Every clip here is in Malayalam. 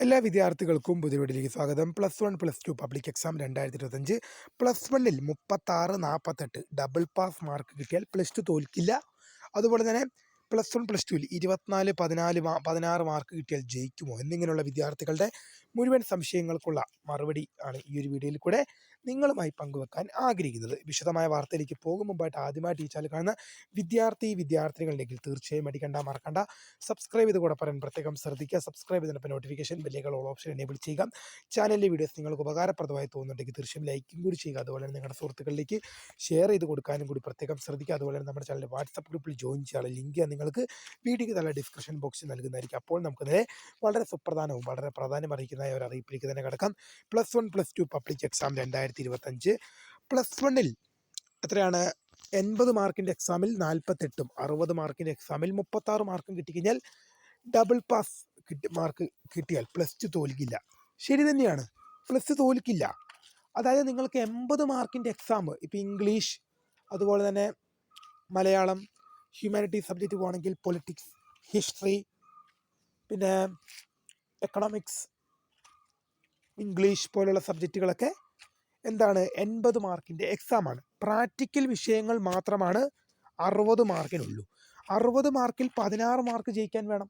എല്ലാ വിദ്യാർത്ഥികൾക്കും പുതിയ വീഡിയോയിലേക്ക് സ്വാഗതം. +1 +2 public exam 2025 +1-ൽ 36, 48 double pass mark കിട്ടിയാൽ +2 തോൽക്കില്ല. അതുപോലെ തന്നെ +1 +2-ൽ 24, 16 മാർക്ക് കിട്ടിയാൽ ജയിക്കുമോ എന്നിങ്ങനെയുള്ള വിദ്യാർത്ഥികളുടെ മുഴുവൻ സംശയങ്ങൾക്കുള്ള മറുപടി ആണ് ഈ ഒരു വീഡിയോയിൽ കൂടെ നിങ്ങളുമായി പങ്കുവെക്കാൻ ആഗ്രഹിക്കുന്നത്. വിശദമായ വാർത്തയിലേക്ക് പോകും മുമ്പായിട്ട് ആദ്യമായിട്ട് ഈ ചാനൽ കാണുന്ന വിദ്യാർത്ഥികളുണ്ടെങ്കിൽ തീർച്ചയായും മറക്കണ്ട സബ്സ്ക്രൈബ് ചെയ്ത് കൂടെ പറയാൻ പ്രത്യേകം ശ്രദ്ധിക്കുക. സബ്സ്ക്രൈബ് ചെയ്തപ്പോൾ നോട്ടിഫിക്കേഷൻ ബെല്ലുകൾ ഓൾ ഓപ്ഷൻ എനേബിൾ ചെയ്യുക. ചാനലിലെ വീഡിയോസ് നിങ്ങൾക്ക് ഉപകാരപ്രദമായി തോന്നുന്നുണ്ടെങ്കിൽ തീർച്ചയായും ലൈക്കും കൂടി ചെയ്യുക. അതുപോലെ തന്നെ നിങ്ങളുടെ സുഹൃത്തുക്കളിലേക്ക് ഷെയർ ചെയ്ത് കൊടുക്കാനും കൂടി പ്രത്യേകം ശ്രദ്ധിക്കുക. അതുപോലെ തന്നെ നമ്മുടെ ചാനലിൽ വാട്സപ്പ് ഗ്രൂപ്പിൽ ജോയിൻ ചെയ്യാനുള്ള ലിങ്ക് നിങ്ങൾക്ക് വീഡിയോയ്ക്ക് നല്ല ഡിസ്ക്രിപ്ഷൻ ബോക്സിൽ നൽകുന്നതായിരിക്കും. അപ്പോൾ നമുക്ക് നേരെ വളരെ സുപ്രധാനവും വളരെ പ്രാധാന്യം അറിയിക്കുന്നതായ ഒരു അറിയിപ്പിലേക്ക് തന്നെ കിടക്കാം. +1 +2 പബ്ലിക് എക്സാം 2025 +1-ൽ എത്രയാണ്? 80 മാർക്കിൻ്റെ എക്സാമിൽ 48ഉം 60 മാർക്കിൻ്റെ എക്സാമിൽ 36 മാർക്കും കിട്ടിക്കഴിഞ്ഞാൽ ഡബിൾ പാസ് മാർക്ക് കിട്ടിയാൽ +2 തോൽക്കില്ല. ശരി തന്നെയാണ്, +2 തോൽക്കില്ല. അതായത് നിങ്ങൾക്ക് 80 മാർക്കിൻ്റെ എക്സാം ഇപ്പോൾ ഇംഗ്ലീഷ്, അതുപോലെ തന്നെ മലയാളം, ഹ്യൂമാനിറ്റീസ് സബ്ജക്റ്റ് പോകണമെങ്കിൽ പൊളിറ്റിക്സ്, ഹിസ്റ്ററി, പിന്നെ എക്കണോമിക്സ്, ഇംഗ്ലീഷ് പോലുള്ള സബ്ജക്റ്റുകളൊക്കെ എന്താണ് 80 മാർക്കിൻ്റെ എക്സാമാണ്. പ്രാക്ടിക്കൽ വിഷയങ്ങൾ മാത്രമാണ് 60 മാർക്കിനുള്ളൂ. 60 മാർക്കിൽ 16 മാർക്ക് ജയിക്കാൻ വേണം.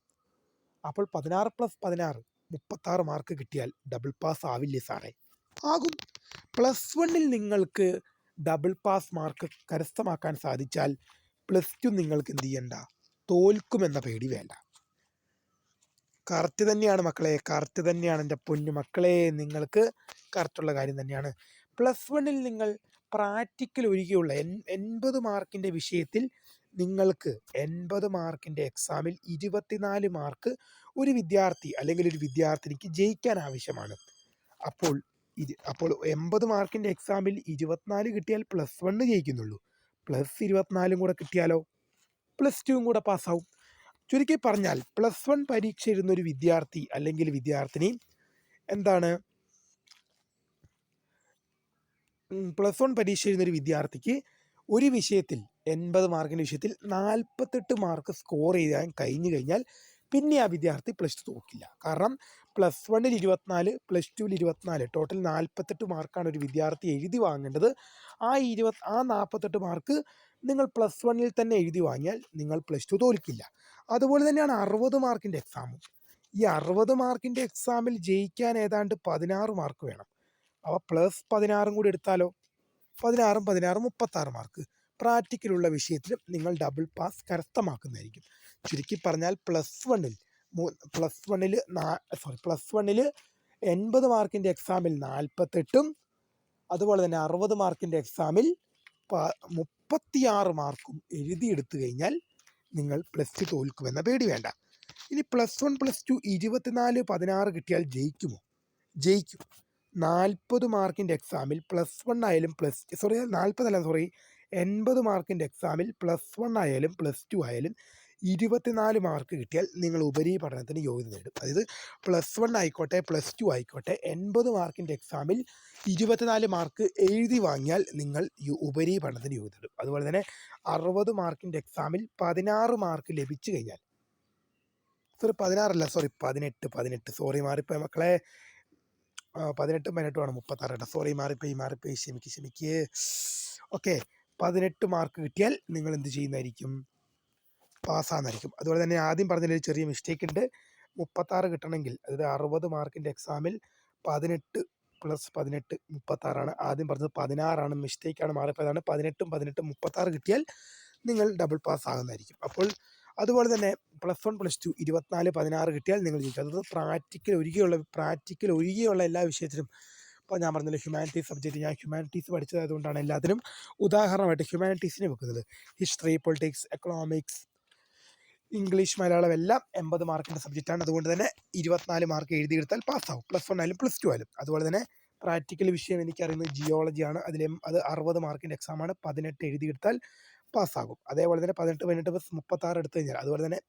അപ്പോൾ 16 + 16 36 മാർക്ക് കിട്ടിയാൽ ഡബിൾ പാസ് ആവില്ലേ സാറേ? ആകും. +1-ൽ നിങ്ങൾക്ക് ഡബിൾ പാസ് മാർക്ക് കരസ്ഥമാക്കാൻ സാധിച്ചാൽ +2 നിങ്ങൾക്ക് എന്ത് ചെയ്യണ്ട, തോൽക്കുമെന്ന പേടി വേണ്ട. കറക്റ്റ് തന്നെയാണ് മക്കളെ, കറക്റ്റ് തന്നെയാണ് എൻ്റെ പൊന്നു മക്കളെ, നിങ്ങൾക്ക് കറക്റ്റുള്ള കാര്യം തന്നെയാണ്. +1-ൽ നിങ്ങൾ പ്രാക്ടിക്കൽ ഒഴികെയുള്ള 80 മാർക്കിൻ്റെ വിഷയത്തിൽ നിങ്ങൾക്ക് 80 മാർക്കിൻ്റെ എക്സാമിൽ 24 മാർക്ക് ഒരു വിദ്യാർത്ഥി അല്ലെങ്കിൽ ഒരു വിദ്യാർത്ഥിനിക്ക് ജയിക്കാൻ ആവശ്യമാണ്. അപ്പോൾ 80 മാർക്കിൻ്റെ എക്സാമിൽ 24 കിട്ടിയാൽ +1 ജയിക്കുന്നുള്ളൂ. +24 കൂടെ കിട്ടിയാലോ +2 കൂടെ പാസ്സാവും. ചുരുക്കി പറഞ്ഞാൽ +1 പരീക്ഷ എഴുതുന്ന ഒരു വിദ്യാർത്ഥി അല്ലെങ്കിൽ വിദ്യാർത്ഥിനി എന്താണ്, +1 പരീക്ഷ എഴുതുന്ന ഒരു വിദ്യാർത്ഥിക്ക് ഒരു വിഷയത്തിൽ 80 മാർക്കിൻ്റെ വിഷയത്തിൽ 48 മാർക്ക് സ്കോർ ചെയ്യാൻ കഴിഞ്ഞു കഴിഞ്ഞാൽ പിന്നെ ആ വിദ്യാർത്ഥി +2 തോക്കില്ല. കാരണം +1-ൽ 24, +2-ൽ 24, ടോട്ടൽ 48 മാർക്കാണ് ഒരു വിദ്യാർത്ഥി എഴുതി വാങ്ങേണ്ടത്. ആ 48 മാർക്ക് നിങ്ങൾ +1-ൽ തന്നെ എഴുതി വാങ്ങിയാൽ നിങ്ങൾ +2 തോൽക്കില്ല. അതുപോലെ തന്നെയാണ് 60 മാർക്കിൻ്റെ എക്സാമും. ഈ 60 മാർക്കിൻ്റെ എക്സാമിൽ ജയിക്കാൻ ഏതാണ്ട് 16 മാർക്ക് വേണം. അപ്പോൾ +16 കൂടി എടുത്താലോ, 16 36 മാർക്ക് പ്രാക്ടിക്കലുള്ള വിഷയത്തിലും നിങ്ങൾ ഡബിൾ പാസ് കരസ്ഥമാക്കുന്നതായിരിക്കും. ചുരുക്കി പറഞ്ഞാൽ +1-ൽ 80 മാർക്കിൻ്റെ എക്സാമിൽ 48ഉം അതുപോലെ തന്നെ 60 മാർക്കിൻ്റെ എക്സാമിൽ 36 മാർക്കും എഴുതിയെടുത്തു കഴിഞ്ഞാൽ നിങ്ങൾ +2 തോൽക്കുമെന്ന പേടി വേണ്ട. ഇനി +1 +2 24, 16 കിട്ടിയാൽ ജയിക്കുമോ? ജയിക്കും. 40 മാർക്കിൻ്റെ എക്സാമിൽ +1 ആയാലും 80 മാർക്കിൻ്റെ എക്സാമിൽ +1 ആയാലും +2 ആയാലും 24 മാർക്ക് കിട്ടിയാൽ നിങ്ങൾ ഉപരിപഠനത്തിന് യോഗ്യത നേടും. അതായത് +1 ആയിക്കോട്ടെ +2 ആയിക്കോട്ടെ 80 മാർക്കിൻ്റെ എക്സാമിൽ 24 മാർക്ക് എഴുതി വാങ്ങിയാൽ നിങ്ങൾ ഉപരിപഠനത്തിന് യോഗ്യത നേടും. അതുപോലെ തന്നെ 60 മാർക്കിൻ്റെ എക്സാമിൽ 16 മാർക്ക് ലഭിച്ചു കഴിഞ്ഞാൽ 18 സോറി മാറിപ്പോയി മക്കളെ, 18 ആണ് 36 സോറി മാറിപ്പോയി ക്ഷമിക്ക്. ഓക്കെ, 18 മാർക്ക് കിട്ടിയാൽ നിങ്ങൾ എന്ത് ചെയ്യുന്നതായിരിക്കും? പാസ്സാകുന്നതായിരിക്കും. അതുപോലെ തന്നെ ആദ്യം പറഞ്ഞതിൽ ചെറിയ മിസ്റ്റേക്ക് ഉണ്ട്. 36 കിട്ടണമെങ്കിൽ അതായത് 60 മാർക്കിൻ്റെ എക്സാമിൽ 18 + 18 36 ആദ്യം പറഞ്ഞത് 16 മിസ്റ്റേക്കാണ്, മാറിപ്പോയതാണ്. 18 36 കിട്ടിയാൽ നിങ്ങൾ ഡബിൾ പാസ് ആകുന്നതായിരിക്കും. അപ്പോൾ അതുപോലെ തന്നെ +1 +2 24 16 കിട്ടിയാൽ നിങ്ങൾ ജയിക്കും. അതായത് പ്രാക്ടിക്കൽ ഒഴികെയുള്ള എല്ലാ വിഷയത്തിലും. ഇപ്പോൾ ഞാൻ പറഞ്ഞല്ലോ ഹ്യൂമാനിറ്റീസ് സബ്ജക്റ്റ്, ഞാൻ ഹ്യൂമാനിറ്റീസ് പഠിച്ചതായതുകൊണ്ടാണ് എല്ലാത്തിനും ഉദാഹരണമായിട്ട് ഹ്യൂമാനിറ്റീസിനെ വെക്കുന്നത്. History, politics, economics, English, Malayalam എല്ലാം 80 മാർക്കിൻ്റെ സബ്ജക്റ്റാണ്. അതുകൊണ്ട് തന്നെ 24 മാർക്ക് എഴുതിയെടുത്താൽ പാസ്സാവും, +1 ആയാലും +2 ആയാലും. അതുപോലെ തന്നെ പ്രാക്ടിക്കൽ വിഷയം എനിക്കറിയുന്നത് ജിയോളജിയാണ്. അത് 60 മാർക്കിൻ്റെ എക്സാമാണ്. 18 എഴുതിയെടുത്താൽ പാസ്സാകും. അതേപോലെ തന്നെ 18 + 36 എടുത്തു കഴിഞ്ഞാൽ, അതുപോലെ തന്നെ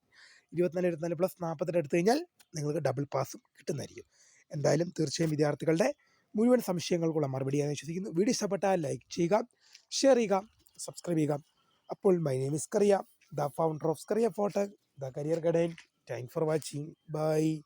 24 + 48 എടുത്തു കഴിഞ്ഞാൽ നിങ്ങൾക്ക് ഡബിൾ പാസും കിട്ടുന്നതായിരിക്കും. എന്തായാലും തീർച്ചയായും വിദ്യാർത്ഥികളുടെ മുഴുവൻ സംശയങ്ങൾക്കുള്ള മറുപടി ഞാൻ വിശ്വസിക്കുന്നു. വീഡിയോ ഇഷ്ടപ്പെട്ടാൽ ലൈക്ക് ചെയ്യുക, ഷെയർ ചെയ്യുക, സബ്സ്ക്രൈബ് ചെയ്യുക. അപ്പോൾ my name is Kariya, the founder of Career Portal, the Career Guide. Thanks for watching. Bye.